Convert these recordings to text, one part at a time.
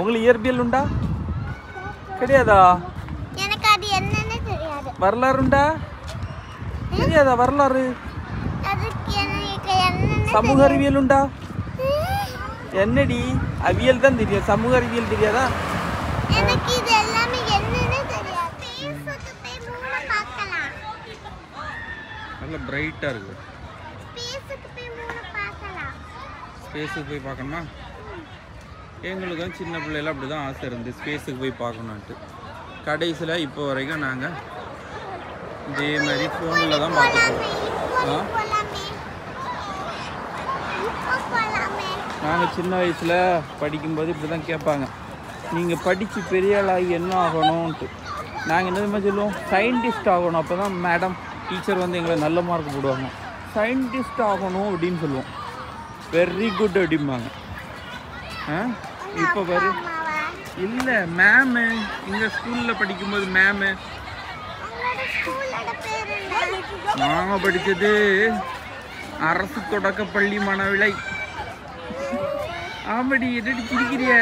உங்களுக்கு இயற்பியல் உண்டா? கிடையாதா? எனக்கு அது என்னன்னு தெரியாது. வரலாறு உண்டா? தெரியாதா வரலாறு? அதுக்கு எனக்கு என்னன்னு சமூக அறிவியல் உண்டா? என்னடி அவியல் தான் தெரியும், சமூக அறிவியல் தெரியாதா? எனக்கு இது எல்லாமே என்னன்னு தெரியாது. ஸ்பேஸ்க்கு போய் மூணு பார்க்கலாம். நல்ல பிரைட்டா இருக்கு. ஸ்பேஸ்க்கு போய் மூணு பார்க்கலாம். ஸ்பேஸுக்கு போய் பார்க்கணுமா? எங்களுக்கும் சின்ன பிள்ளைல அப்படி தான் ஆசை இருந்து ஸ்பேஸுக்கு போய் பார்க்கணுன்ட்டு. கடைசியில் இப்போ வரைக்கும் நாங்கள் இதே மாதிரி ஃபோனில் தான் பார்த்துருக்கோம். நாங்கள் சின்ன வயசில் படிக்கும்போது இப்படி தான் கேட்பாங்க, நீங்கள் படித்து பெரிய ஆளாகி என்ன ஆகணும்ன்ட்டு. நாங்கள் என்ன சொல்லுவோம், சயின்டிஸ்ட் ஆகணும். அப்போ தான் மேடம் டீச்சர் வந்து எங்களை நல்ல மார்க் போடுவாங்க. சயின்டிஸ்ட் ஆகணும் அப்படின்னு சொல்லுவோம். வெரி குட் அப்படிம்பாங்க. இப்போ பாரு, இல்லை மேமு, எங்கள் ஸ்கூலில் படிக்கும்போது மேமு. நாங்கள் படித்தது அரசு தொடக்கப்பள்ளி மணவிலை. ஆமாடி, என்னடி சிரிக்கிறிய?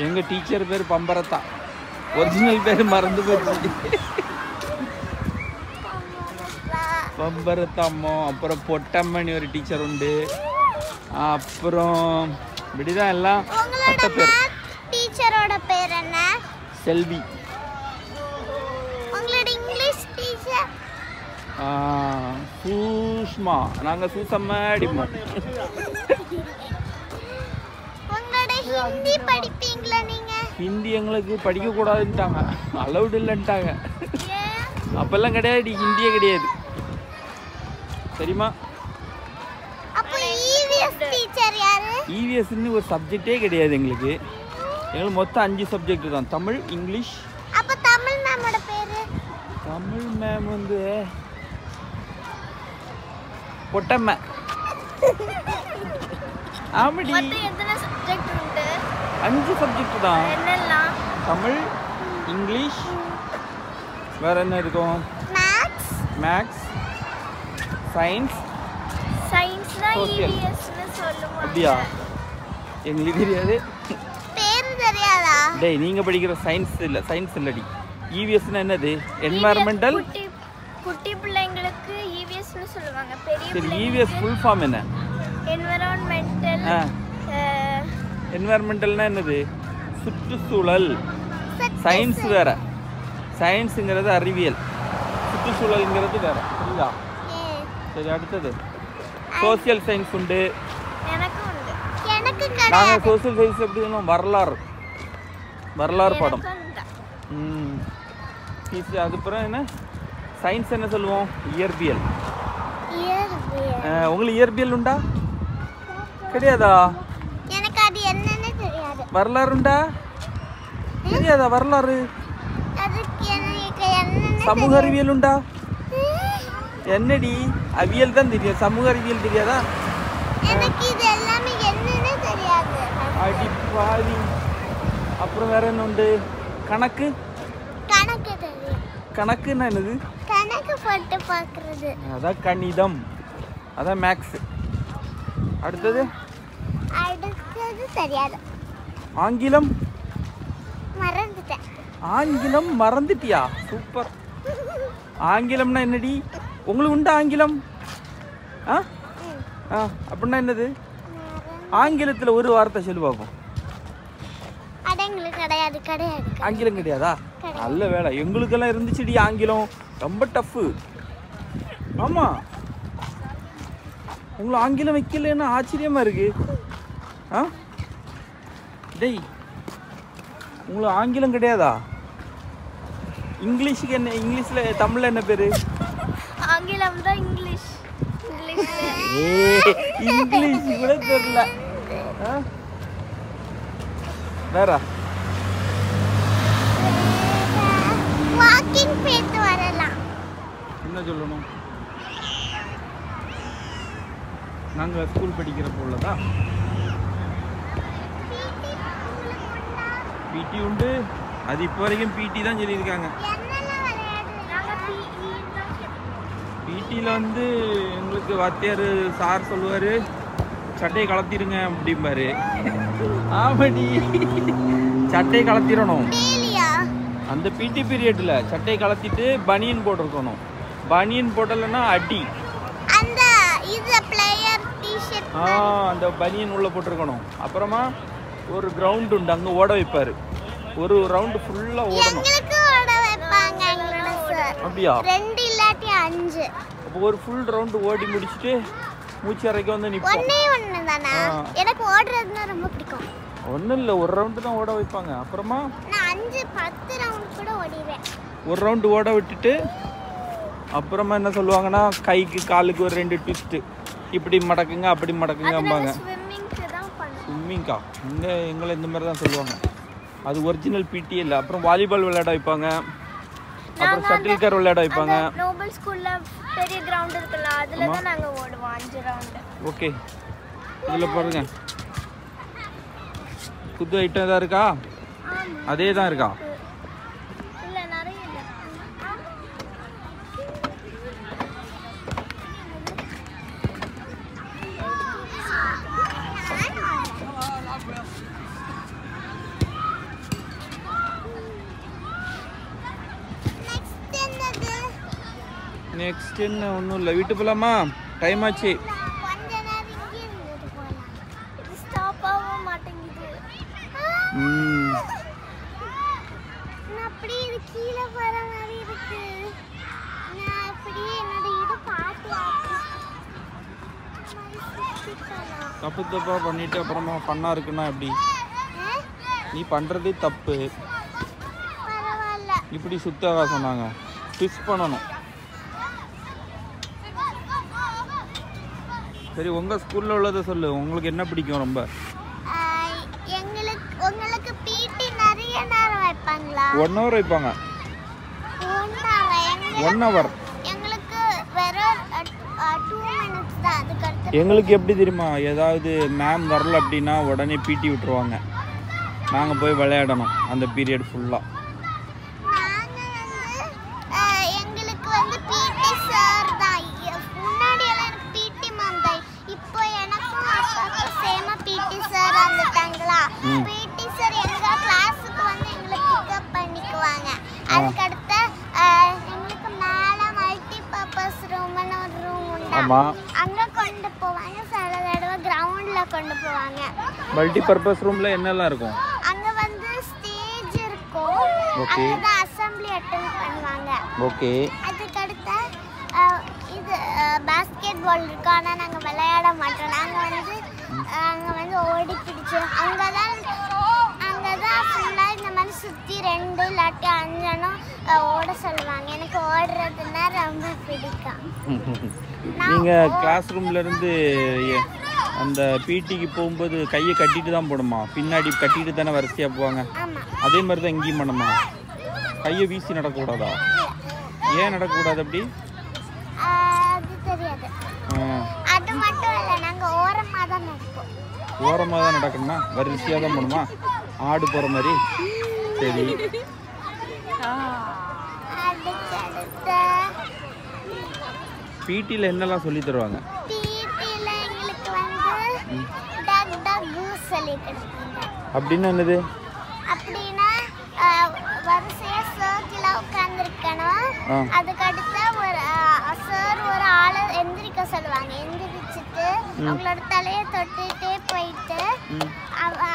எங்க டீச்சர் பேர் பம்பரத்தா, ஒரிஜினல் பேர் மறந்து போச்சு. பம்பரத்தாம்மோ. அப்புறம் பொட்டம்மணி ஒரு டீச்சர் உண்டு. அப்புறம் இப்படிதான் எல்லாம் பட்ட பேர். டீச்சரோட பேர் என்ன? செல்வி. உங்களோட இங்கிலீஷ் டீச்சர்? சூஷ்மா. நாங்க சூசம்மா அடிப்போம். உங்களோட ஹிந்தி படிப்பீங்களா நீங்க? ஹிந்தி எங்களுக்கு படிக்க கூடாதுன்ட்டாங்க, அலவுட் இல்லைன்ட்டாங்க. அப்பெல்லாம் கிடையாது, ஹிந்தியே கிடையாது தெரியுமா? அப்போ ஈவிஎஸ் டீச்சர் யாரு? ஈவிஎஸ்ன்னு ஒரு சப்ஜெக்டே கிடையாது எங்களுக்கு. எங்களுக்கு மொத்தம் 5 சப்ஜெக்ட் தான், தமிழ், இங்கிலீஷ். அப்போ தமிழ் மேமோட பேரு? தமிழ் மேம் வந்து பொட்டம்மை. ஆமாடி. மொத்தம் எத்தனை சப்ஜெக்ட் உண்டு? 5 சப்ஜெக்ட் தான். என்னெல்லாம்? தமிழ், இங்கிலீஷ், வேற என்ன இருக்கும்? Maths, maths, science. சயின்ஸ் தான் Social. ஈவிஎஸ்னு சொல்லுவாங்க. அப்படியா? எங்களுக்கு தெரியாது. பேர் தெரியாதா? டேய், நீங்க படிக்கிற சயின்ஸ் இல்ல, சயின்ஸ் இல்லடி. ஈவிஎஸ்னா என்னது? என்வாயர்மெண்டல். குட்டி பிள்ளைங்களுக்கு ஈவிஎஸ்னு சொல்லுவாங்க. பெரிய சரி, ஈவிஎஸ் ஃபுல் ஃபார்ம் என்ன? என்விரான்மெண்டல். என்வாயர்மெண்டல்னா என்னது? சுற்றுச்சூழல். சயின்ஸ் வேற. சயின்ஸுங்கிறது அறிவியல், சுற்றுச்சூழல்ங்கிறது வேற. புரியுதா? சரி, அடுத்தது சோசியல் சயின்ஸ் உண்டு. எனக்கு உண்டு. எனக்கு நாங்கள் கிடையாது. சோசியல் சயின்ஸ் எப்படி சொல்லுவோம்? வரலாறு. வரலாறு பாடம். அதுக்கப்புறம் என்ன சயின்ஸ் என்ன சொல்லுவோம்? இயற்பியல். உங்களுக்கு இயற்பியல் உண்டா? கிடையாதா? எனக்கு அது என்னன்னு தெரியாது. வரலாறு உண்டா? தெரியாதா வரலாறு? அதுக்கு எனக்கு என்னன்னு சமூக அறிவியல் உண்டா? என்னடி அவியல் தான் தெரியும், சமூக அறிவியல் தெரியாதா? எனக்கு இது எல்லாமே என்னன்னு தெரியாது. அடி பாவி. அப்புறம் வேற என்ன உண்டு? கணக்கு. கணக்கு தெரியும். கணக்குன்னா என்னது? கணக்கு போட்டு பார்க்கறது. அதான் கணிதம், அதான் மேக்ஸ். அடுத்தது தெரியாது. ஆங்கிலம். மறந்துட்டேன். ஆங்கிலம் மறந்துட்டியா? சூப்பர். ஆங்கிலம்னா என்னடி? உங்களுக்கு உண்டா ஆங்கிலம்? அப்படின்னா என்னது? ஆங்கிலத்தில் ஒரு வார்த்தை சொல்லி பார்ப்போம். கிடையாது. கிடையாது. ஆங்கிலம் கிடையாதா? நல்ல வேலை, எங்களுக்கெல்லாம் இருந்துச்சுடி ஆங்கிலம். ரொம்ப டஃப்பு. ஆமாம், உங்களை ஆங்கிலம் வைக்கலன்னா ஆச்சரியமாக இருக்கு. டேய், உங்களுக்கு ஆங்கிலம் கிடையாதா? இங்கிலீஷுக்கு என்ன? இங்கிலீஷில் தமிழில் என்ன பேர்? ஆங்கிலம் தான் இங்கிலீஷ். இங்கிலீஷ் கூட தெரியல. வேற வாக்கிங் போயிட்டு வரலாம். என்ன சொல்லணும்? நாங்கள் ஸ்கூல் படிக்கிறப்போ உள்ளதா? பிடி உண்டு. அது இப்போ வரைக்கும் பிடி தான் சொல்லியிருக்காங்க. பிடியில் வந்து எங்களுக்கு வாத்தியார் சார் சொல்லுவார், சட்டையை கலத்திடுங்க அப்படிம்பாரு. ஆமாடி, சட்டையை கலத்திடணும். அந்த பிடி பீரியட்ல சட்டையை கலத்திட்டு பனியன் போட்டிருக்கணும். பனியன் போடலைன்னா அடி. அந்த பனியன் உள்ள போட்டிருக்கணும். அப்புறமா ஒரு கிரவுண்ட் உண்டு, அங்கே ஓட வைப்பாரு. ஒரு ரவுண்டு ஃபுல்லா ஓடணும். அப்படியா? 2 இல்லாட்டி 5. அப்போ ஒரு ஃபுல் ரவுண்டு ஓடி முடிச்சிட்டு மூச்சு அறைக்க வந்து நிப்போம். எனக்கு ஓடுறதுன்னா ரொம்ப பிடிக்கும். ஒன்றும் இல்லை, ஒரு ரவுண்டு தான் ஓட வைப்பாங்க. அப்புறமா நான் 5-10 ரவுண்ட் கூட ஓடிடுவேன். ஒரு ரவுண்டு ஓட விட்டுட்டு அப்புறமா என்ன சொல்லுவாங்கன்னா கைக்கு காலுக்கு ஒரு 2 ட்விஸ்ட்டு, இப்படி மடக்குங்க அப்படி மடக்குங்கம்பாங்க. ஸ்விம்மிங்கா? இங்கே எங்களை இந்த மாதிரி தான் சொல்லுவாங்க. அது ஒரிஜினல் பிடி இல்லை. அப்புறம் வாலிபால் விளையாட வைப்பாங்க, அப்புறம் ஷட்டில் கார் விளையாட வைப்பாங்க. நோபல் ஸ்கூல்ல பெரிய கிரவுண்ட் இருக்குல்ல, அதுல தான் நாங்க ஓடுவோம் 5 ரவுண்ட். ஓகே, இதில் பாருங்க புது ஐட்டம் ஏதாவது இருக்கா? அதே தான் இருக்கா? இல்ல, நிறைய இல்ல. நெக்ஸ்ட் என்ன? ஒன்றும் இல்லை, வீட்டு போகலாமா? டைம் ஆச்சு. தப்பு தப்பா பண்ணிட்டு அப்புறமா பண்ணா இருக்குன்னா எப்படி? நீ பண்றதே தப்பு. இப்படி சுத்தவா சொன்னாங்க? ட்விஸ்ட் பண்ணணும். சரி, உங்க ஸ்கூல்ல உள்ளதை சொல்லு. உங்களுக்கு என்ன பிடிக்கும் ரொம்ப? உங்களுக்கு பிடி நிறைய நேரம் வைப்பாங்களா? 1 hour வைப்பாங்க. 1 hour. எங்களுக்கு வெறும் 2 minutes தான். அதுக்கு அடுத்து எங்களுக்கு எப்படி தெரியுமா? ஏதாவது மேம் வரல அப்படின்னா உடனே பிடி விட்டுருவாங்க. நாங்கள் போய் விளையாடணும் அந்த பீரியட் ஃபுல்லாக. எங்களுக்கு வந்து பிடி சார் தான். முன்னாடி எல்லாம் எனக்கு பிடி மேம் தான். இப்போ எனக்கும் அப்பாவுக்கும் சேமா பிடி சார் வந்துட்டாங்களா. பிடி சார் எங்க கிளாஸுக்கு வந்து எங்களை பிக்கப் பண்ணிக்குவாங்க. அதுக்கு அடுத்து எங்களுக்கு மேலே மல்டி பர்பஸ் ரூம்னு ஒரு ரூம் உண்டு, அங்கே கொண்டு போவாங்க. சில தடவை கிரவுண்டில் கொண்டு போவாங்க. மல்டி பர்பஸ் ரூமில் என்னெல்லாம் இருக்கும்? அங்கே வந்து ஸ்டேஜ் இருக்கும், அங்கே தான் அசம்பிளி அட்டெண்ட் பண்ணுவாங்க. ஓகே. அதுக்கு அடுத்து இது பாஸ்கெட் பால் இருக்கும், ஆனால் நாங்கள் விளையாட மாட்டோம். நாங்கள் வந்து ஓடி பிடிச்சி அங்கே தான் ஃபுல்லாக இந்த மாதிரி சுற்றி 2 இல்லாட்டி 5 ஓட சொல்லுவாங்க. எனக்கு ஓடுறதுன்னா ரொம்ப பிடிக்கும். நீங்கள் கிளாஸ் ரூம்லேருந்து அந்த பிடிக்கு போகும்போது கையை கட்டிட்டு தான் போடுமா? பின்னாடி கட்டிட்டு தானே வரிசையாக போவாங்க. அதே மாதிரி தான் இங்கேயும் பண்ணுமா? கையை வீசி நடக்கக்கூடாதா? ஏன் நடக்கக்கூடாது அப்படி? அது தெரியாது. அது மட்டும் இல்லை, நாங்கள் ஓரமாக தான் நடப்போம். ஓரமாக தான் நடக்கணுமா? வரிசையாக தான் போகணுமா? ஆடு போகிற மாதிரி? சரி. பிடியில் என்னெல்லாம் சொல்லி தருவாங்க? பிடியில் எங்களுக்கு வந்து டக் டக் கூஸ் சொல்லி கொடுப்பாங்க. அப்படின்னா என்னது? அப்படின்னா வரிசையாக சர்க்கிளாக உட்காந்துருக்கணும். அதுக்கு அடுத்து ஒரு சார் ஒரு ஆளை எந்திரிக்க சொல்லுவாங்க. எந்திரிச்சிட்டு அவங்களோட தலையை தொட்டுட்டே போயிட்டு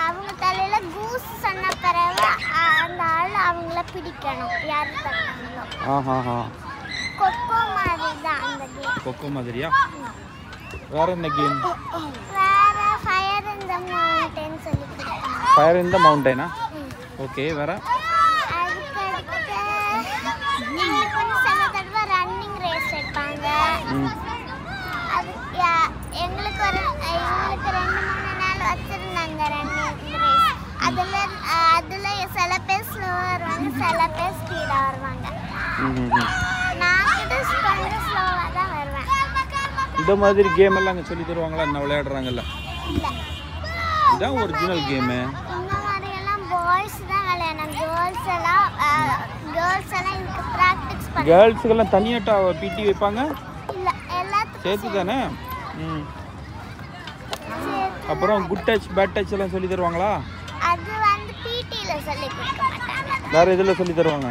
அவங்க தலையில கூஸ் சொன்ன பிறகு அந்த ஆள் அவங்கள பிடிக்கணும். யாரு தட்டாங்களோ. கொக்கோ மாதிரி தான் அந்த கேம். கொக்கோ மாதிரியா? வேற என்ன கேம்? வேற ஃபயர் இன் தி மவுண்டன் சொல்லி கொடுத்தாங்க. ஃபயர் இன் தி மவுண்டனா? ஓகே. வேற அதுக்கு அடுத்து எங்களுக்கு வந்து சில தடவை ரன்னிங் ரேஸ் வைப்பாங்க. அது எங்களுக்கு 2-3 நாள் வச்சிருந்தாங்க ரன்னிங் ரேஸ். அதுல சில பேர் ஸ்லோவா வருவாங்க, சில பேர் ஸ்பீடா வருவாங்க. நான் கொஞ்சம் ஸ்லோவா தான் வருவேன். இந்த மாதிரி கேம் எல்லாம் அங்கே சொல்லி தருவாங்களா? என்ன விளையாடுறாங்கல்ல? இதான் ஒரிஜினல் கேமு. இந்த மாதிரி எல்லாம் பாய்ஸ் தான் விளையாடணும். கேர்ள்ஸ் எல்லாம் இதுக்கு பிராக்டிஸ் பண்ண. கேர்ள்ஸுக்கெல்லாம் தனியாக பிடி வைப்பாங்க? இல்ல, எல்லாத்துக்கும் சேர்த்து தானே? சரி. அப்புறம் குட் டச் பேட் டச் எல்லாம் சொல்லி தருவாங்களா? அது வந்து பிடில சொல்லி கொடுக்க மாட்டாங்க. வேற எதுல சொல்லி தருவாங்க?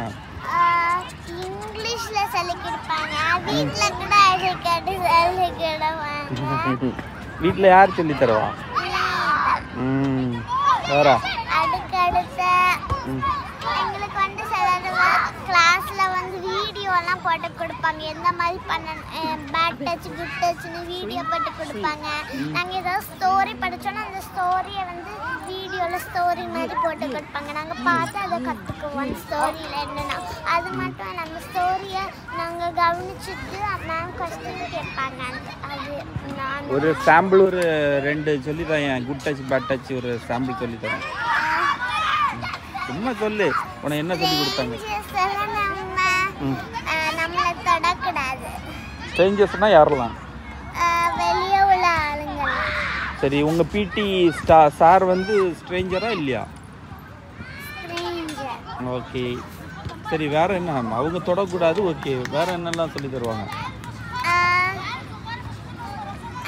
இங்கிலீஷ்ல சொல்லி கொடுப்பாங்க. வீட்ல கூட அடிக்கடி சொல்லி கொடுப்பாங்க. வீட்ல யார் சொல்லி தருவா? வேற அடுத்தடுத்த எங்களுக்கு வந்து சில கிளாஸ்ல வந்து வீடியோ எல்லாம் போட்டு கொடுப்பாங்க. எந்த மாதிரி பண்ண பேட் டச் குட் டச்னு வீடியோ போட்டு கொடுப்பாங்க. நாங்க ஏதாவது ஸ்டோரி படிச்சோம்னா அந்த ஸ்டோரியை வந்து வீடியோல ஸ்டோரி மாதிரி போட்டு கொடுப்பாங்க. நாங்க பார்த்து அதை கத்துக்குவோம். ஸ்டோரியில என்னன்னா அது மட்டும் நம்ம ஸ்டோரியை நாங்க கவனிச்சுட்டு மேம் கொஸ்டின் கேட்பாங்க. அது நான் ஒரு சாம்பிள் ஒரு 2 சொல்லி தரேன். குட் டச் பேட் டச் ஒரு சாம்பிள் சொல்லி தரேன். சும்மா சொல்லு. உனக்கு என்ன சொல்லி கொடுத்தாங்க? நம்மள தொடக்கூடாது. ஸ்ட்ரேஞ்சர்ஸ்னா யாரெல்லாம்? வெளியே உள்ள ஆளுங்க. சரி, உங்க பிடி சார் வந்து ஸ்ட்ரேஞ்சரா இல்லையா? ஸ்ட்ரேஞ்சர். ஓகே. சரி, வேற என்ன? அவங்க தொடக்கூடாது. ஓகே, வேற என்னெல்லாம் சொல்லி தருவாங்க?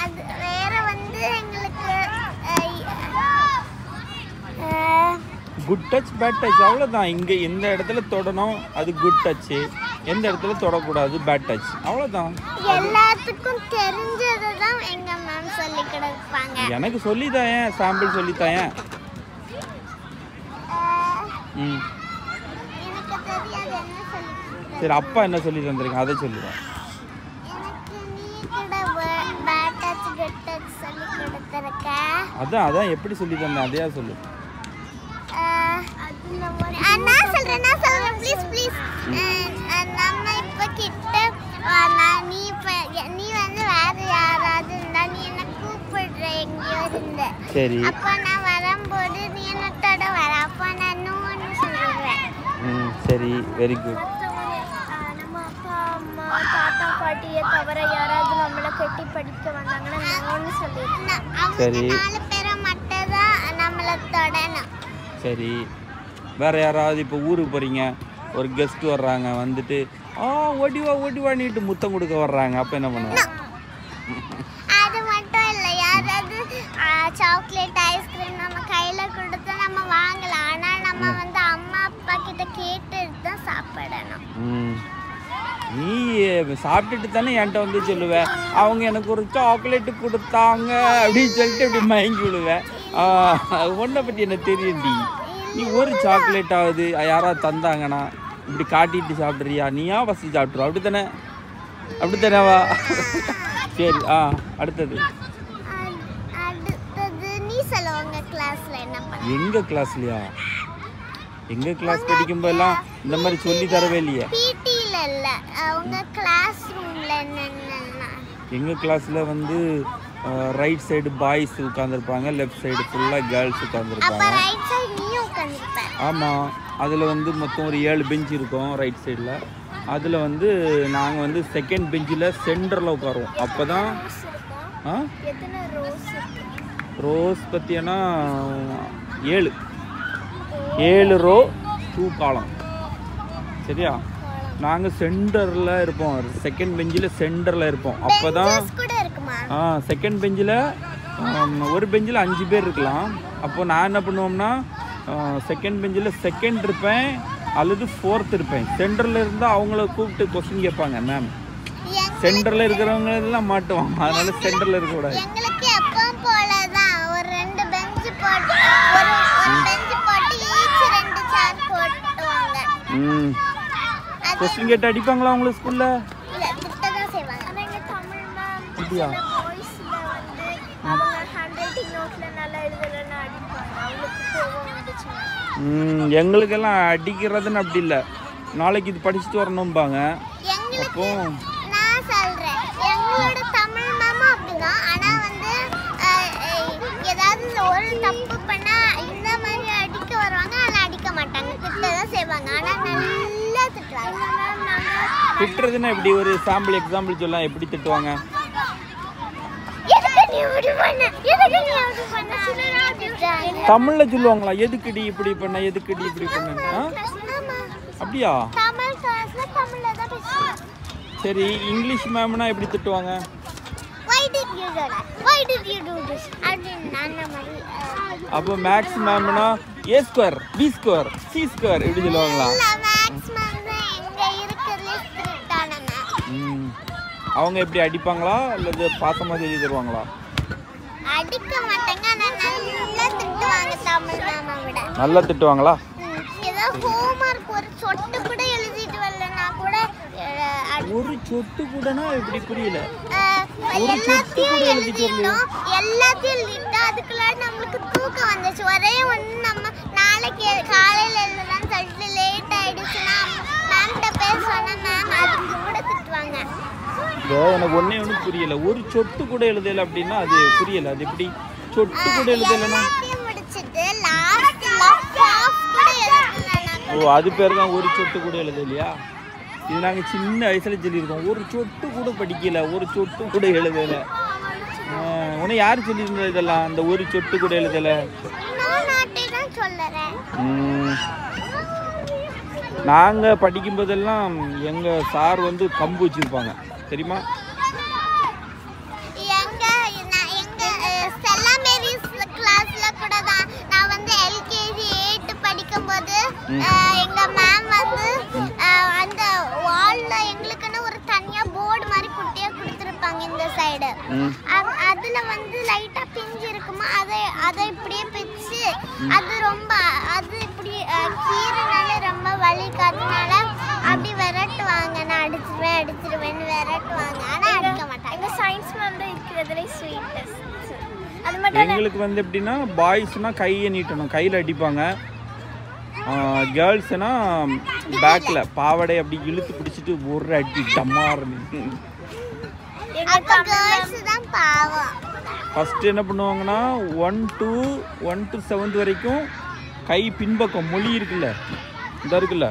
அது வேற வந்து எங்களுக்கு குட் டச் பேட் டச் அவ்வளோதான். இங்கே எந்த இடத்துல தொடணும் அது குட் டச்சு, எந்த இடத்துல தொடக்கூடாது பேட் டச், அவ்வளோதான். எல்லாத்துக்கும் தெரிஞ்சதை தான் எங்க மேம் சொல்லி கொடுப்பாங்க. எனக்கு சொல்லித்தாயேன், சாம்பிள் சொல்லித்தாயேன். எனக்கு தெரியாது என்ன சொல்லி. சரி, அப்பா என்ன சொல்லி தந்திருக்கேன் அதை சொல்லுவேன். எனக்கு நீ கூட பேட் டச் குட் டச் சொல்லி கொடுத்துருக்க. அதான் எப்படி சொல்லி தந்தேன் அதையா சொல்லு. நான் சொல்றேன் ப்ளீஸ் நம்ம இப்ப கிட்ட நீ வந்து வேற யாராவது இருந்தா நீ என்ன கூப்பிடுற எங்கேயோ இருந்து. சரி. அப்ப நான் வரும்போது நீ என்னத்தோட வர. அப்ப நான் இன்னொன்னு சொல்லுவேன். சரி, வெரி குட். நம்ம அப்பா அம்மா தாத்தா பாட்டியை தவிர யாராவது நம்மளை கட்டி படிக்க வந்தாங்கன்னா இன்னொன்னு சொல்லிடுறேன். அவங்க 4 பேரை மட்டும் தான் நம்மளை தொடணும். சரி, வேற யாராவது இப்போ ஊருக்கு போறீங்க, ஒரு கெஸ்ட் வர்றாங்க, வந்துட்டு ஓடிவா நீட்டு முத்தம் கொடுக்க வர்றாங்க, அப்போ என்ன பண்ணுவாங்க? அது மட்டும் இல்லை, யாராவது சாக்லேட் ஐஸ்கிரீம் நம்ம கையில் கொடுத்தா நம்ம வாங்கலாம். ஆனால் நம்ம வந்து அம்மா அப்பா கிட்ட கேட்டு தான் சாப்பிடணும். நீ சாப்பிட்டுட்டு தானே என்கிட்ட வந்து சொல்லுவேன், அவங்க எனக்கு ஒரு சாக்லேட்டு கொடுத்தாங்க அப்படின்னு சொல்லிட்டு இப்படி மயங்கி விடுவேன். ஒன்றை பற்றி என்ன தெரியும்டி. நீ ஒரு சாக்லேட் ஆகுது யாராவது தந்தாங்கன்னா இப்படி காட்டிட்டு சாப்பிட்றியா? நீயா ஃபஸ்ட்டு சாப்பிட்ருவோம். அப்படித்தானேவா? சரி, அடுத்தது நீ சொல்ல. உங்க கிளாஸ்ல என்ன பண்ண? எங்க கிளாஸ்லையா? எங்க கிளாஸ் படிக்கும்போதெல்லாம் இந்த மாதிரி சொல்லி தரவே இல்லையே. பிடில இல்ல, உங்க கிளாஸ் ரூம்ல என்னன்னா? எங்க கிளாஸ்ல வந்து ரைட் சைடு பாய்ஸ் உட்காந்துருப்பாங்க, லெஃப்ட் சைடு ஃபுல்லாக கேர்ள்ஸ் உட்காந்துருப்பாங்க. ஆமாம், அதில் வந்து மொத்தம் ஒரு 7 பெஞ்ச் இருக்கும் ரைட் சைடில். அதில் வந்து நாங்கள் வந்து செகண்ட் பெஞ்சில் சென்டரில் உட்காருவோம். அப்போ தான் ரோஸ் பற்றினா 7 ரோ 2 காலம். சரியா? நாங்கள் சென்டரில் இருப்போம், செகண்ட் பெஞ்சில் சென்டரில் இருப்போம். அப்போ தான் செகண்ட் பெஞ்சில் ஒரு பெஞ்சில் 5 பேர் இருக்கலாம். அப்போது நான் என்ன பண்ணுவோம்னா செகண்ட் பெஞ்சில் செகண்ட் இருப்பேன் அல்லது 4th இருப்பேன். சென்டரில் இருந்தால் அவங்கள கூப்பிட்டு கொஸ்டின் கேட்பாங்க மேம். சென்டரில் இருக்கிறவங்க எல்லாம் மாட்டுவாங்க, அதனால சென்டரில் இருக்கக்கூடாது. கொஸ்டின் கேட்டு அடிப்பாங்களா உங்களுக்கு ஸ்கூலில்? அப்படியா? எங்களுக்கெல்லாம் அடிக்கிறதுன்னு அப்படி இல்லை, நாளைக்கு இது படிச்சுட்டு வரணும்பாங்க. அப்போ நான் சொல்றேன், எங்களோட தமிழ் மேமும் அப்படிதான். ஆனா வந்து ஏதாவது ஒரு தப்பு பண்ணா இந்த மாதிரி அடிக்க வருவாங்க, ஆனா அடிக்க மாட்டாங்க, திட்டதான் செய்வாங்க. ஆனா நல்லா திட்டுவாங்க. திட்டுறதுன்னா எப்படி? ஒரு சாம்பிள் எக்ஸாம்பிள் சொல்லலாம், எப்படி திட்டுவாங்க? தமிழ்ல சொல்லுவாங்களா? எதுக்குடி இப்படி பண்ண, எதுக்குடி இப்படி பண்ண? அப்படியா? சரி, இங்கிலீஷ் மேம்னா எப்படி திட்டுவாங்க? why did you do this? அந்த மாதிரி அப்போ மேக்ஸ் மேம்னா a square b square c square இப்படி சொல்லுவாங்களா? இல்ல மேக்ஸ் மேம் எங்க இருக்குறதுல ஸ்ட்ரிக்ட்டான மேம். அவங்க எப்படி அடிப்பாங்களா இல்ல பாசமா சொல்லி தருவாங்களா? அடிக்க மாட்டாங்க, ஆனா நல்லா திட்டுவாங்க தமிழ் மேம் விட. நல்லா திட்டுவாங்களா? ஏதோ ஹோம்வொர்க் ஒரு சொட்டு கூட எழுதிட்டு வரலனா கூட ஒரு சொட்டு கூடனா எப்படி புரியல? எல்லாத்தையும் எழுதிட்டோம், எல்லாத்தையும் எழுதிட்டா அதுக்குள்ள நம்மளுக்கு தூக்கம் வந்துச்சு. ஒரே ஒன்று நம்ம நாளைக்கு காலையில் எழுதலாம்னு சொல்லிட்டு லேட் ஆயிடுச்சுன்னா மேம்கிட்ட பேர் சொன்ன மேம் அதுக்கு கூட திட்டுவாங்க. எனக்கு ஒன்னே ஒன்று புரியல. ஒரு சொட்டு கூட எழுதல அப்படின்னா அது புரியல. அது எப்படி சொட்டு கூட எழுதலன்னா? முடிச்சிட்டு லாஸ்ட்ல ஹாஃப் கூட எழுதலனா ஓ அது பேர் தான் ஒரு சொட்டு கூட எழுதலையா? இது நாங்கள் சின்ன வயசுல சொல்லியிருக்கோம். ஒரு சொட்டு கூட படிக்கல, ஒரு சொட்டு கூட எழுதல. உன்னை யார் சொல்லியிருந்தா இதெல்லாம்? அந்த ஒரு சொட்டு கூட எழுதல நாங்கள் படிக்கும்போதெல்லாம் எங்கள் சார் வந்து கம்பு வச்சுருப்பாங்க தெரியுமா? எங்க மேம் வந்து அந்த வால்ல எங்களுக்குன்னு ஒரு தனியா போர்டு மாதிரி குட்டியா கொடுத்திருப்பாங்க இந்த சைடு. அதுல வந்து லைட்டா பிஞ்சு இருக்குமா, அதை இப்படியே பிச்சு அது இப்படி கீறனால ரொம்ப வலிக்காதனால அப்படி விரட்டுவாங்க. நான் அடிச்சிருவேன்னு விரட்டுவாங்க, ஆனா அடிக்க மாட்டாங்க. எங்க சயின்ஸ் மேம் தான் இருக்கிறதுல ஸ்வீட்டஸ்ட். அது மட்டும் எங்களுக்கு வந்து எப்படின்னா பாய்ஸ்னா கையை நீட்டணும், கையில் அடிப்பாங்க. கேர்ள்ஸ்னா பேக்கில் பாவடை அப்படி இழுத்து பிடிச்சிட்டு ஒரு அடி டம்மாருன்னு. ஃபஸ்ட்டு என்ன பண்ணுவாங்கன்னா 1 to 7 வரைக்கும் கை பின்பக்கம் மொழி இருக்குல்ல, இந்த இருக்குல்ல,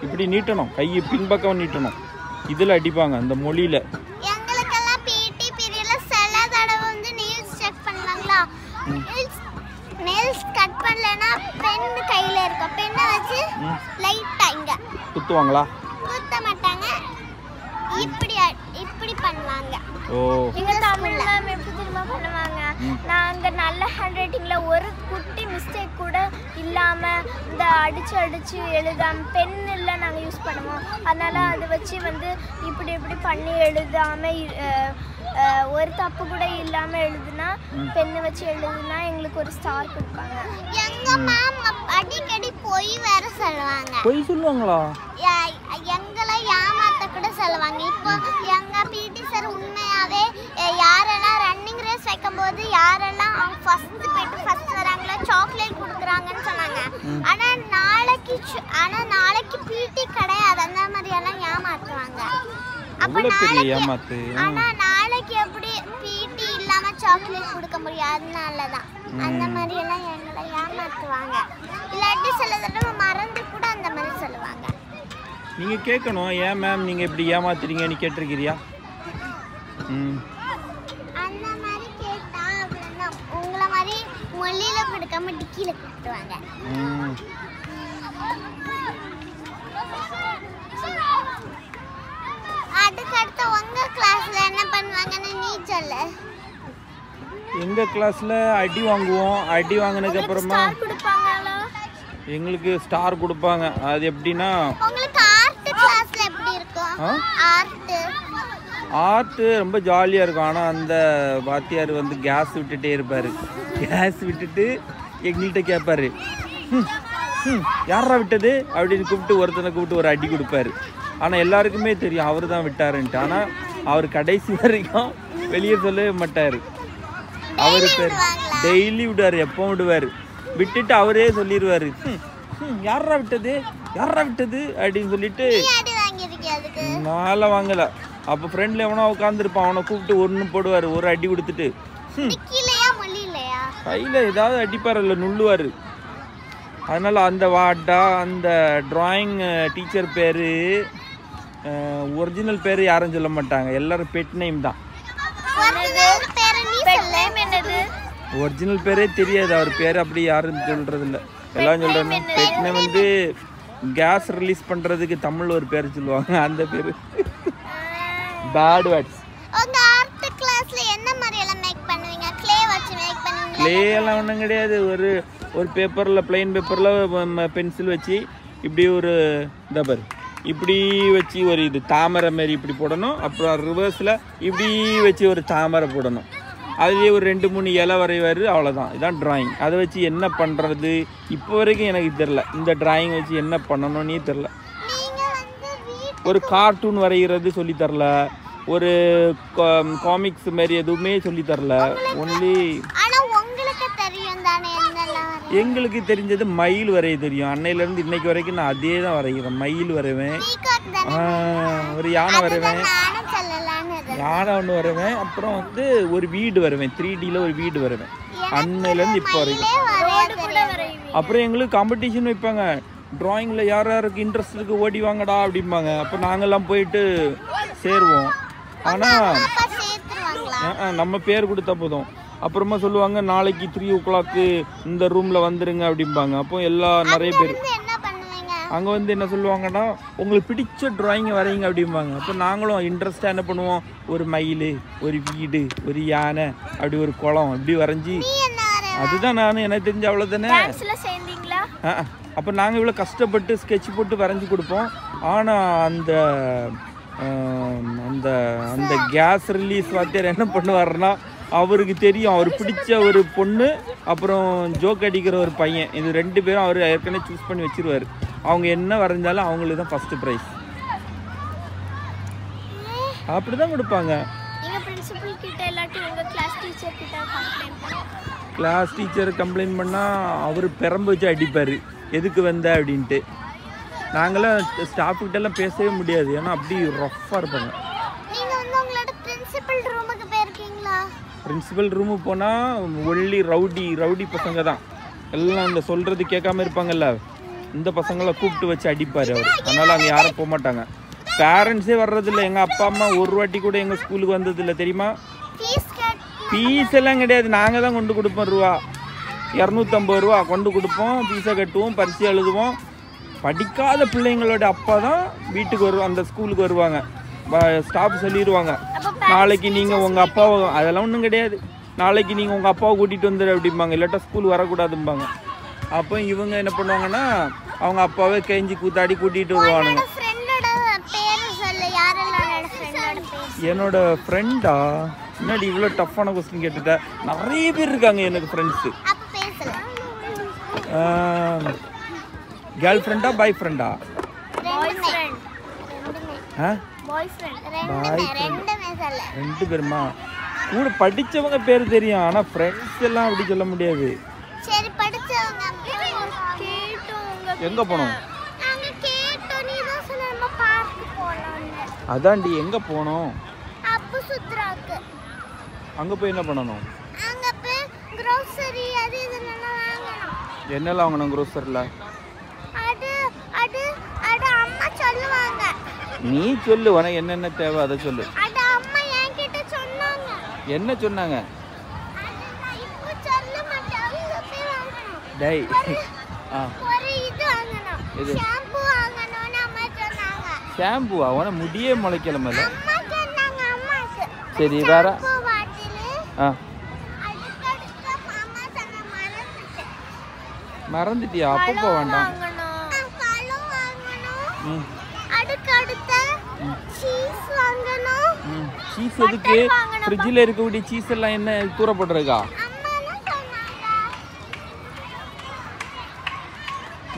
இப்படி நீட்டணும், கையை பின்பக்கம் நீட்டணும். இதில் அடிப்பாங்க அந்த மொழியில். நெயில்ஸ் கட் பண்ணலனா பென் கையில இருக்க பென்னை வச்சு லைட்டா இங்க குத்துவாங்களா? குத்த மாட்டாங்க, இப்படி பண்ணுவாங்க. ஓ எங்க தமிழ் மேம் எப்படி தெரியுமா பண்ணுவாங்க? நாங்க நல்ல ஹேண்ட் ரைட்டிங்ல ஒரு குட்டி மிஸ்டேக் கூட இல்லாம இந்த அடிச்சு எழுதாம பென் இல்ல நாங்க யூஸ் பண்ணுவோம். அதனால அதை வச்சு வந்து இப்படி பண்ணி எழுதாம ஒரு தப்பு கூட இல்லாம எழுதுனா பென் வச்சு எழுதுனா எங்களுக்கு ஒரு ஸ்டார் கொடுப்பாங்க. எங்க மேம் அடிக்கடி போய் வேற சொல்லுவாங்க. போய் சொல்லுவாங்களா? எங்களை ஏமாத்த கூட சொல்லுவாங்க. இப்போ எங்க பிடி சார் உண்மையாவே யாரெல்லாம் ரன்னிங் ரேஸ் வைக்கும்போது யாரெல்லாம் ஃபர்ஸ்ட் வராங்களோ சாக்லேட் கொடுக்குறாங்கன்னு சொன்னாங்க. ஆனா நாளைக்கு பிடி கிடையாது, அந்த மாதிரி எல்லாம் ஏமாத்துவாங்க. ஆனா நாளைக்கு எப்படி பிடி இல்லாம சாக்லேட் கொடுக்க முடியாதுனாலதான் அந்த மாதிரி எல்லாம் எங்களை ஏமாத்துவாங்க. இல்லாட்டி சில தடவை மறந்து கூட அந்த மாதிரி சொல்லுவாங்க. நீங்க கேட்கணும், ஏன் மேம் நீங்க இப்படி ஏமாத்துறீங்கன்னு கேட்டிருக்கிறியா? அந்த மாதிரி கேட்டா உங்களை மாதிரி மொழியில கொடுக்காம டிக்கில கொடுத்துருவாங்க. அதுக்கடுத்து உங்க கிளாஸ்ல என்ன பண்ணுவாங்கன்னு நீ சொல்லு. எங்க கிளாஸ்ல அடி வாங்குவோம். அடி வாங்கினதுக்கு அப்புறமா எங்களுக்கு ஸ்டார் கொடுப்பாங்க. அது எப்படின்னா உங்களுக்கு ஆர்ட் கிளாஸ்ல எப்படி இருக்கும்? ஆர்ட் ரொம்ப ஜாலியாக இருக்கும். ஆனால் அந்த வாத்தியார் வந்து கேஸ் விட்டுட்டே இருப்பார். கேஸ் விட்டுட்டு எங்கள்கிட்ட கேட்பாரு, யாரா விட்டது அப்படின்னு கூப்பிட்டு ஒருத்தனை கூப்பிட்டு ஒரு அடி கொடுப்பாரு. ஆனால் எல்லாருக்குமே தெரியும் அவர் தான் விட்டாருன்ட்டு. ஆனால் அவர் கடைசி வரைக்கும் வெளியே சொல்லவே மாட்டார். அவர் பேர் டெய்லி விடுவார், எப்போ விடுவார். விட்டுட்டு அவரே சொல்லிடுவார், யாரா விட்டது அப்படின்னு சொல்லிட்டு. நான்லாம் வாங்கலை. அப்போ ஃப்ரெண்டில் எவனோ உட்காந்துருப்பான், அவனை கூப்பிட்டு ஒன்று போடுவார், ஒரு அடி கொடுத்துட்டு கையில் ஏதாவது அடிப்பார், இல்லை நுள்ளுவார். அதனால் அந்த அந்த டிராயிங் டீச்சர் பேர் ஒரிஜினல் பேர் யாரும் சொல்ல மாட்டாங்க, எல்லாரும் பெட் நேம் தான். ஒரிஜினல் பேரே தெரியாது அவர் பேர், அப்படி யாரும் சொல்கிறதில்ல. எல்லாம் சொல்கிறாங்க பெட் நேம் வந்து கேஸ் ரிலீஸ் பண்ணுறதுக்கு தமிழ் ஒரு பேர் சொல்லுவாங்க, அந்த பேர் பேட் வேர்ட்ஸ். உங்க ஆர்ட் கிளாஸ்ல என்ன மாதிரி எல்லாம் மேக் பண்ணுவீங்க? க்ளே எல்லாம் ஒன்றும் கிடையாது. ஒரு பேப்பரில் பிளெயின் பேப்பரில் பென்சில் வச்சு இப்படி ஒரு தபர் இப்படி வச்சு ஒரு இது தாமரை மாரி இப்படி போடணும். அப்புறம் ரிவர்ஸில் இப்படி வச்சு ஒரு தாமரை போடணும். அதுலேயே ஒரு 2-3 இலை வரைவார். அவ்வளோதான், இதான் ட்ராயிங். அதை வச்சு என்ன பண்ணுறது இப்போ வரைக்கும் எனக்கு தெரில. இந்த ட்ராயிங் வச்சு என்ன பண்ணணும்னே தெரில. ஒரு கார்ட்டூன் வரைகிறது சொல்லித்தரல, ஒரு காமிக்ஸ் மாதிரி எதுவுமே சொல்லித்தரல. ஒன்லி எங்களுக்கு தெரிஞ்சது மயில் வரைய தெரியும். அன்னையிலேருந்து இன்னைக்கு வரைக்கும் நான் அதே தான் வரைகிறேன். மயில் வரைவேன், ஒரு யானை வரைவேன், யானை ஒன்று வரைவேன். அப்புறம் வந்து ஒரு வீடு வரைவேன், 3Dயில் ஒரு வீடு வரைவேன் அன்னையிலேருந்து இப்போ வரைக்கும். அப்புறம் எங்களுக்கு காம்படிஷன் வைப்பாங்க. ட்ராயிங்கில் யார் யாருக்கு இன்ட்ரெஸ்ட் இருக்குது ஓடி வாங்கடா அப்படிம்பாங்க. அப்போ நாங்கள்லாம் போயிட்டு சேருவோம். ஆனால் நம்ம பேர் கொடுத்தா போதும். அப்புறமா சொல்லுவாங்க நாளைக்கு 3 o'clock இந்த ரூமில் வந்துடுங்க அப்படிம்பாங்க. அப்போ நிறைய பேர் அங்கே வந்து என்ன சொல்லுவாங்கன்னா உங்களுக்கு பிடிச்ச ட்ராயிங்கை வரைங்க அப்படிம்பாங்க. அப்போ நாங்களும் இன்ட்ரெஸ்டாக என்ன பண்ணுவோம், ஒரு மயில், ஒரு வீடு, ஒரு யானை, அப்படி ஒரு குளம் இப்படி வரைஞ்சி, அதுதான் நான் எனக்கு தெரிஞ்ச அவ்வளோதானே. அப்போ நாங்கள் இவ்வளோ கஷ்டப்பட்டு ஸ்கெட்ச் போட்டு வரைஞ்சி கொடுப்போம். ஆனால் அந்த அந்த அந்த கேஸ் ரிலீஸ் வாத்தியார் என்ன பண்ணுவாருன்னா, அவருக்கு தெரியும் அவர் பிடிச்ச ஒரு பொண்ணு அப்புறம் ஜோக் அடிக்கிற ஒரு பையன், இது 2 பேரும் அவர் ஏற்கனவே சூஸ் பண்ணி வச்சிருவார். அவங்க என்ன வரைஞ்சாலும் அவங்களுக்கு தான் ஃபஸ்ட்டு ப்ரைஸ். அப்படி தான் கொடுப்பாங்க. கிளாஸ் டீச்சர் கம்ப்ளைண்ட் பண்ணால் அவர் பெரம்பு வச்சு அடிப்பார், எதுக்கு வந்த அப்படின்ட்டு. நாங்களாம் ஸ்டாஃப்கிட்டலாம் பேசவே முடியாது, ஏன்னா அப்படி ரஃப்பாக இருப்பாங்க. பிரின்சிபல் ரூமுக்கு போனால் ஒல்லி ரவுடி பசங்க தான் எல்லாம். இந்த சொல்கிறது கேட்காம இருப்பாங்கல்ல, இந்த பசங்களை கூப்பிட்டு வச்சு அடிப்பார் அவர். அதனால் அங்கே யாரும் போக மாட்டாங்க. பேரண்ட்ஸே வர்றதில்லை. எங்கள் அப்பா அம்மா ஒரு வாட்டி கூட எங்கள் ஸ்கூலுக்கு வந்ததில்லை தெரியுமா. ஃபீஸ் எல்லாம் கிடையாது, நாங்கள் தான் கொண்டு கொடுப்போம். ரூபா 250 ரூபா கொண்டு கொடுப்போம், ஃபீஸை கட்டுவோம், பரிசு எழுதுவோம். படிக்காத பிள்ளைங்களோட அப்பா தான் வீட்டுக்கு வருவோம், அந்த ஸ்கூலுக்கு வருவாங்க. ஸ்டாஃப் சொல்லிடுவாங்க, நாளைக்கு நீங்கள் உங்கள் அப்பாவை, அதெல்லாம் ஒன்றும் கிடையாது, நாளைக்கு நீங்கள் உங்கள் அப்பாவை கூட்டிகிட்டு வந்துடு அப்படிம்பாங்க, இல்லாட்டா ஸ்கூல் வரக்கூடாதும்பாங்க. அப்போ இவங்க என்ன பண்ணுவாங்கன்னா அவங்க அப்பாவே கெஞ்சி கூத்தாடி கூட்டிகிட்டு வருவானுங்க. என்னோட ஃப்ரெண்டா, முன்னாடி இவ்வளோ டஃப்பான கொஸ்டின் கேட்டுட்ட. நிறைய பேர் இருக்காங்க எனக்கு ஃப்ரெண்ட்ஸு. கேர்ள் ஃப்ரெண்டா பாய் ஃப்ரெண்டா? ரெண்டு பேருமா? கூட படித்தவங்க பேர் தெரியும், ஆனால் ஃப்ரெண்ட்ஸ் எல்லாம் அப்படி சொல்ல முடியாது. எங்கே போனோம்? அதான்டி எங்கே போனோம்? அங்கே போய் என்ன பண்ணணும்? என்னெல்லாம் வாங்கணும் க்ரோசரியில்? நீ சொல்லு, உனக்கு என்னென்ன தேவை அதை சொல்லு. என்ன சொன்னாங்க? டேய் இது ஷாம்புவா? உன முடியே முளைக்கலமல்ல. சரி வேற? மறந்துட்டியா? அப்போ வேண்டாம். சீஸ் எதுக்கு? ஃப்ரிட்ஜில் இருக்கக்கூடிய சீஸ் எல்லாம் என்ன தூரப்படுறதுக்கா?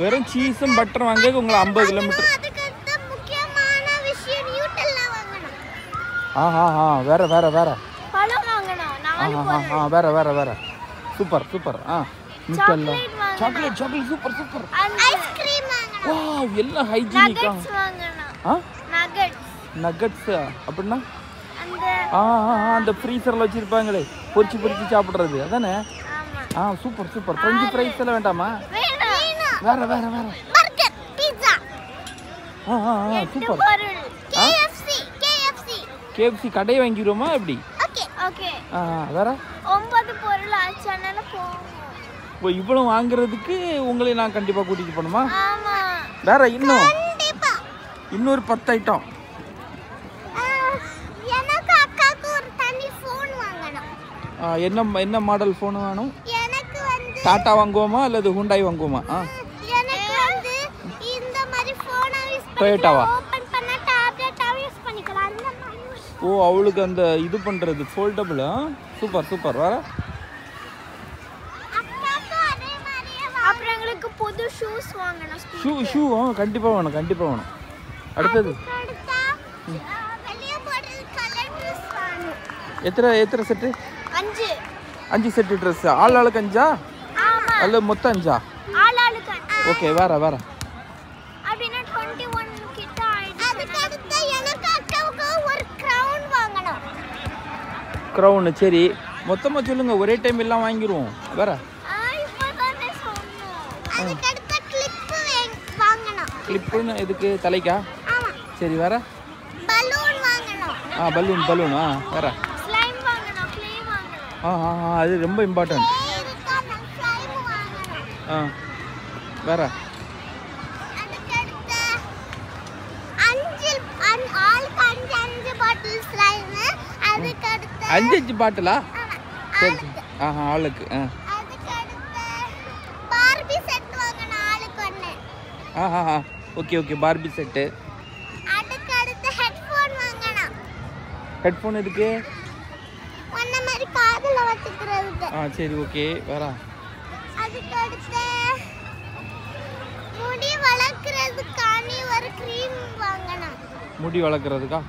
வெறும் சீஸும் பட்டரும் வாங்க உங்களை 50 கிலோமீட்டர். வேற வேற வேற வேற வேற வேற super super. நியூட்டெல்லா chocolate chocolate super super. Wow எல்லாம் ஹைஜீனிக்கா. நகட்ஸ் அப்படின்னா அந்த ஃப்ரீசரில் வச்சுருப்பாங்களே பொரிச்சு பொரிச்சு சாப்பிட்றது அதானே? Super super. ஃப்ரெஞ்சு ஃப்ரைஸ் எல்லாம் வேண்டாமா? வேற வேற வேற சூப்பர். KFC கடையை வாங்கிடுவோமா எப்படி? வேற 9 பொருள் ஆச்சானால போவோம். இப்போ இவ்வளவு வாங்குறதுக்கு உங்களை நான் கண்டிப்பாக கூட்டிகிட்டு போகணுமா? வேற இன்னொரு 10 ஐட்டம். என்ன மாடல் ஃபோன் வேணும்? டாட்டா வாங்குவோமா அல்லது ஹுண்டாய் வாங்குவோமா? எனக்கு வந்து இந்த மாதிரி ஃபோனை யூஸ் டொயோட்டாவா? ஓபன் பண்ண டேப்லெட்டாவே யூஸ் பண்ணிக்கலாம். அந்த மாதிரி ஓ, அவளுக்கு அந்த இது பண்ணுறது ஃபோல்டபுள். Super super. வேறு அக்காக்கு அதே மாதிரியே அப்புறம் எங்களுக்கு புது ஷூஸ் வாங்கணும். ஷூ கண்டிப்பாக வேணும், கண்டிப்பாக வேணும். அடுத்தது அடுத்தா வெளிய போடுறது கலர் ட்ரெஸ் வாங்கணும். எத்தனை செட்டு? 5. 5 set dress. ஆளுக்கு 5ஆ ஆமா, அல்ல மொத்தம் 5ஆ? ஆளாளுக்கு. ஓகே, வேற அப்படினா 21 கிட்ட ஆயிடுச்சு. அதுக்கு அடுத்து எனக்கு அக்காவுக்கு ஒரு கிரவுன் வாங்கணும். க்ரௌன். சரி, மொத்தமாக சொல்லுங்கள், ஒரே டைம் எல்லாம் வாங்கிடுவோம். வேற இப்போதானே சொன்னோம். அதுக்கு அடுத்து கிளிப் வாங்கணும். கிளிப்புன்னு எதுக்கு? தலைக்கா? ஆமா. சரி, வேற பலூன் வாங்கணும். பலூன். வேற ஸ்லைம் வாங்கணும். க்ளே வாங்கணும். அது ரொம்ப இம்பார்ட்டன்ட். ஸ்லைம் வாங்கணும். வேற அதுக்கு அடுத்து ஆளுக்கு 5 பாட்டில் ஸ்லைம். அதுக்கு அடுத்து 5 பாட்டிலா? சரி. ஆளுக்கு. அதுக்கு அடுத்து பார்பி செட் வாங்கணும். ஆளுக்கு ஒண்ணு. Okay, Barbie set. அதுக்கு அடுத்து ஹெட்ஃபோன் வாங்கணும். ஹெட்ஃபோன் எதுக்கு? ஒன்ன மாதிரி காதுல வச்சுக்கிறதுக்கு. சரி, ஓகே. வேற அதுக்கு அடுத்து முடி வளர்க்கிறதுக்கான ஒரு க்ரீம் வாங்கணும். முடி வளர்க்குறதுக்கா?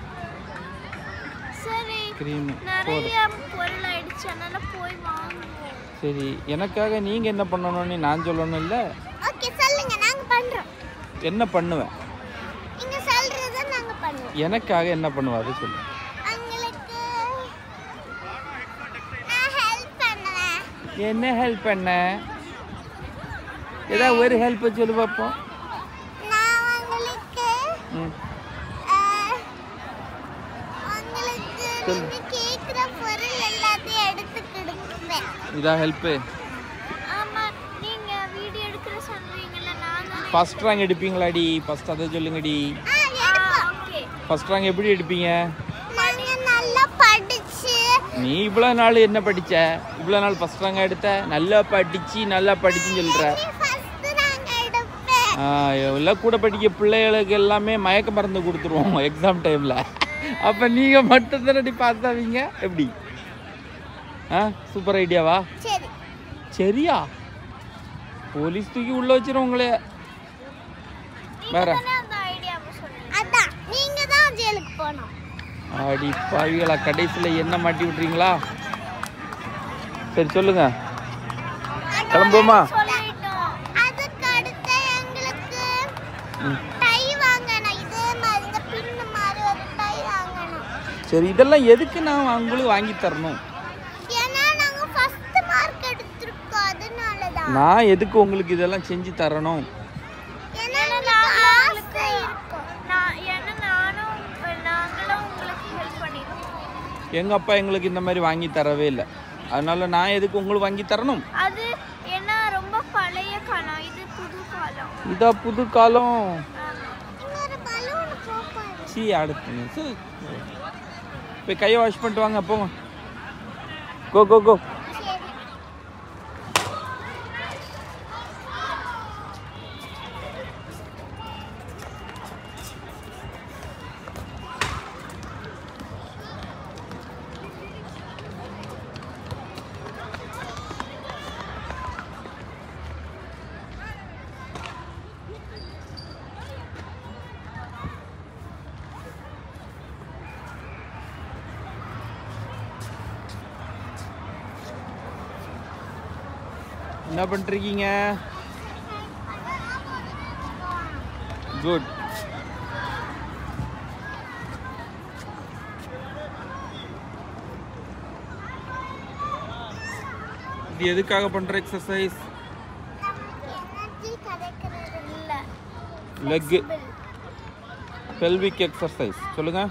சரி, க்ரீம் நிறைய பொருள் ஆயிடுச்சு, அதனால போய் வாங்குவோம். சரி, எனக்காக நீங்கள் என்ன பண்ணணும்னு நான் சொல்லணும் இல்லை? ஓகே, சொல்லுங்க, நாங்க பண்றோம். என்ன பண்ணுவேன்? நீங்க சொல்றத நாங்க பண்ணுவோம். எனக்காக என்ன பண்ணுவா அது சொல்லு. உங்களுக்கு நான் ஹெல்ப் பண்ணுவேன். என்ன ஹெல்ப் பண்ண? ஏதாவது ஒரு ஹெல்ப் சொல்லு பார்ப்போம். நான் உங்களுக்கு ம் உங்களுக்கு நீங்க கேக்குற பொருள் எல்லாத்தையும் எடுத்து கொடுப்பேன். இதான் ஹெல்ப்பு? ஆமா, நீங்க வீடியோ எடுக்கிற சொல்றீங்கல, நான் ஃபர்ஸ்ட் ரேங்க் எடுப்பீங்களாடி? ஃபர்ஸ்ட் அதை சொல்லுங்கடி. ஓகே. ஃபர்ஸ்ட் ரேங்க் எப்படி எடுப்பீங்க? நீங்க நல்லா படிச்சு. நீ இவ்வளோ நாள் என்ன படிச்ச? இவ்வளோ நாள் ஃபர்ஸ்ட் ரேங்க் எடுத்த? நல்லா படிச்சுன்னு சொல்கிற. ஃபர்ஸ்ட் ரேங்க் எடுப்பேன். எல்லாம் கூட படிக்க பிள்ளைகளுக்கு எல்லாமே மயக்க மருந்து கொடுத்துருவோம் எக்ஸாம் டைமில். அப்போ நீங்கள் மட்டும் தானடி பாஸ் ஆவீங்க? எப்படி? சூப்பர் ஐடியாவா? சரி. சரியா? போலீஸ் தூக்கி உள்ள வச்சிரும் உங்களே. வேற அந்த ஐடியாவை சொல்லுங்க. அதான் நீங்க தான் ஜெயிலுக்கு போணும். அடி பாவிகளா, கடைசியில் என்ன மாட்டி விட்டுறீங்களா? சரி, சொல்லுங்க, கிளம்புவோமா? அதுக்கு அடுத்து எங்களுக்கு டை வாங்கணும். இதே மாதிரி இந்த பின் மாதிரி ஒரு டை வாங்கணும். சரி, இதெல்லாம் எதுக்கு நான் உங்களுக்கு வாங்கி தரணும்? ஏன்னா நாங்க ஃபர்ஸ்ட் மார்க் எடுத்துருக்கோம், அதனால தான். நான் எதுக்கு உங்களுக்கு இதெல்லாம் செஞ்சு தரணும்? ஏன்னா நாங்களும் ஆசை இருக்கும். நாங்களும் உங்களுக்கு ஹெல்ப் பண்ணிருக்கோம். எங்கள் அப்பா எங்களுக்கு இந்த மாதிரி வாங்கி தரவே இல்லை. அதனால நான் எதுக்கு உங்களுக்கு வாங்கி தரணும்? அது ஏன்னா ரொம்ப பழைய காலம், இது புது காலம். இதா புது காலம்? சீ, அடுத்து போய் கையை வாஷ் பண்ணிட்டு வாங்க, போங்க. கோ. என்ன பண்ணிருக்கீங்க? குட். இது எதுக்காக பண்ற எக்ஸசைஸ்? Leg pelvic exercise. சொல்லுங்க.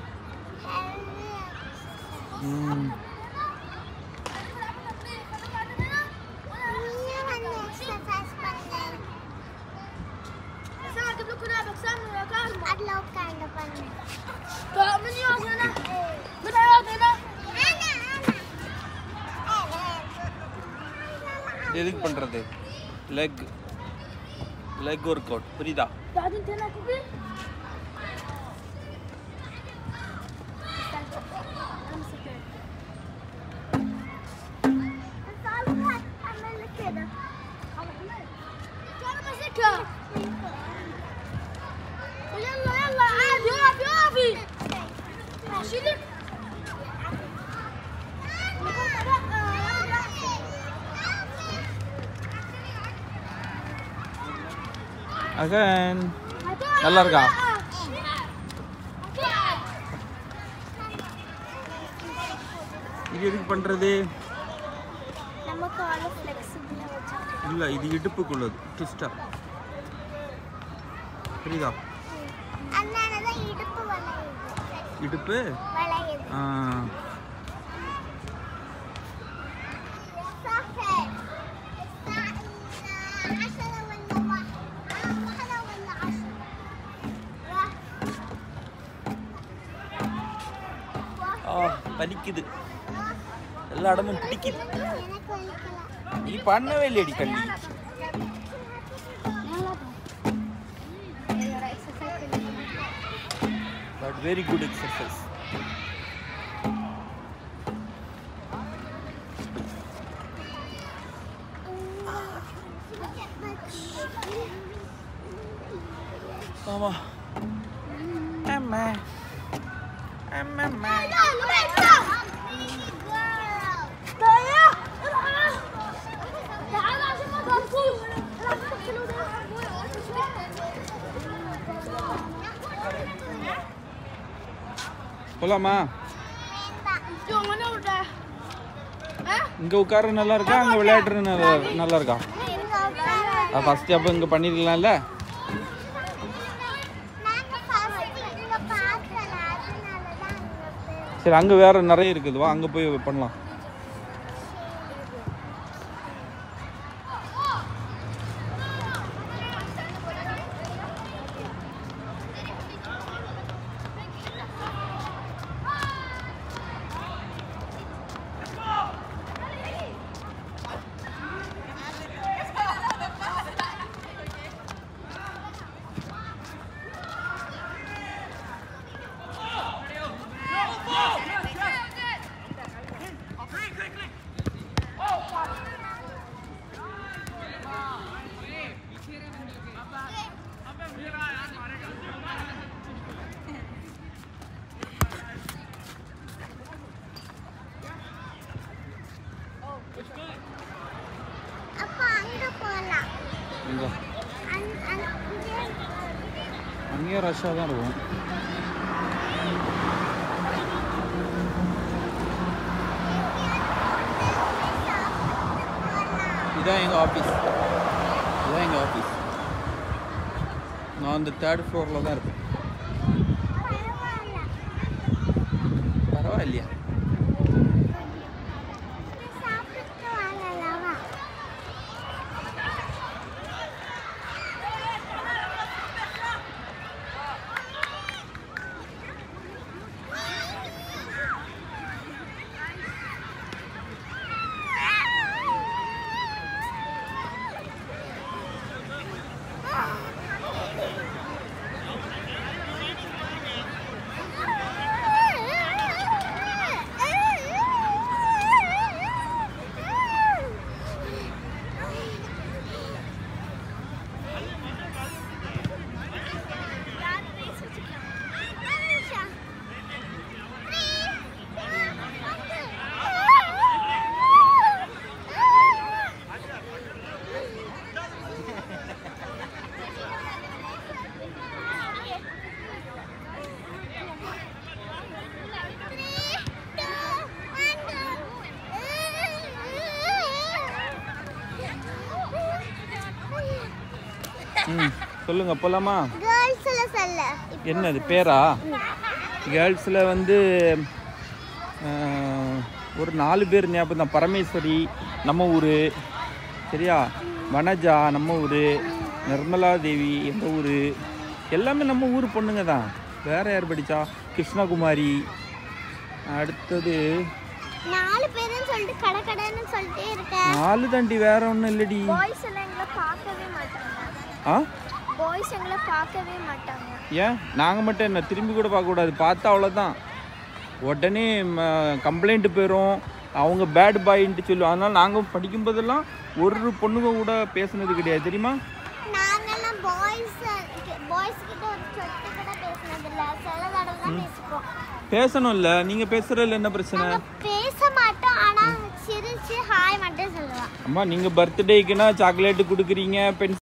எதுக்கு பண்ணுறது? Leg work out. புரியுதா? அகன் நல்லா இருக்கா? இது எதுக்கு பண்ணுறது? இல்லை, இது இடுப்புக்குள்ளது ட்விஸ்டா. புரியுதா? இடுப்பு வலிக்குது, எல்லா இடமும் பிடிக்குது. நீ பண்ணவே இல்லையடி கண்ணி. But very good exercise. ஆமா அம்மா அம்மா போலாமா? இங்க உட்கார நல்லா இருக்கா, அங்க விளையாடுற நல்லா இருக்கா? ஃபர்ஸ்ட் அப்ப இங்க பண்ணிருக்கலாம்ல. சரி, அங்க வேற நிறைய இருக்குது, வா அங்க போய் பண்ணலாம். அங்கேயே ரஷ்ஷாக தான் இருக்கும். இதான் எங்கள் ஆஃபீஸ். நான் அந்த 3rd ஃப்ளோரில் தான் இருப்பேன். பரவாயில்லையா? சொல்லுங்க, போலாமா? என்னது பேரா? கேர்ள்ஸில் வந்து ஒரு 4 பேர் ஞாபகம் தான். பரமேஸ்வரி நம்ம ஊர், சரியா? வனஜா நம்ம ஊர், நிர்மலா தேவி எங்கள் ஊர், எல்லாமே நம்ம ஊர் பொண்ணுங்க தான். வேறு யார் படித்தா? கிருஷ்ணகுமாரி, அடுத்தது 4 பேருன்னு சொல்லிட்டு கடன்னு சொல்லிட்டே இருக்கேன். 4 தாண்டி, வேற ஒன்றும் இல்லடி. பாய்ஸ் எல்லாம் எங்களை பார்க்கவே மாட்டாங்க. ஆ பாய்ஸ் எங்களை பார்க்கவே மாட்டாங்க. ஏன்? நாங்கள் மட்டும் என்ன திரும்பி கூட பார்க்கக்கூடாது, பார்த்தா அவ்வளோதான் உடனே கம்ப்ளைண்ட் போயிடும், அவங்க பேட் பாயின்ட்டு சொல்லுவோம். அதனால் நாங்கள் படிக்கும்போதெல்லாம் ஒரு பொண்ணுங்க கூட பேசுனது கிடையாது தெரியுமா? நாங்கெல்லாம் பாய்ஸ் கிட்ட ஒரு சொட்டு கூட பேசுனது இல்லை. சில தடவை தான் பேசுவோம். பேசணும் இல்லை, நீங்கள் பேசுகிறதுல என்ன பிரச்சனை? பேச மாட்டோம், ஆனால் சிரிச்சு ஹாய் மட்டும் சொல்லுவோம். அம்மா நீங்கள் பர்த்டேக்குன்னா சாக்லேட்டு கொடுக்குறீங்க, பென்சில்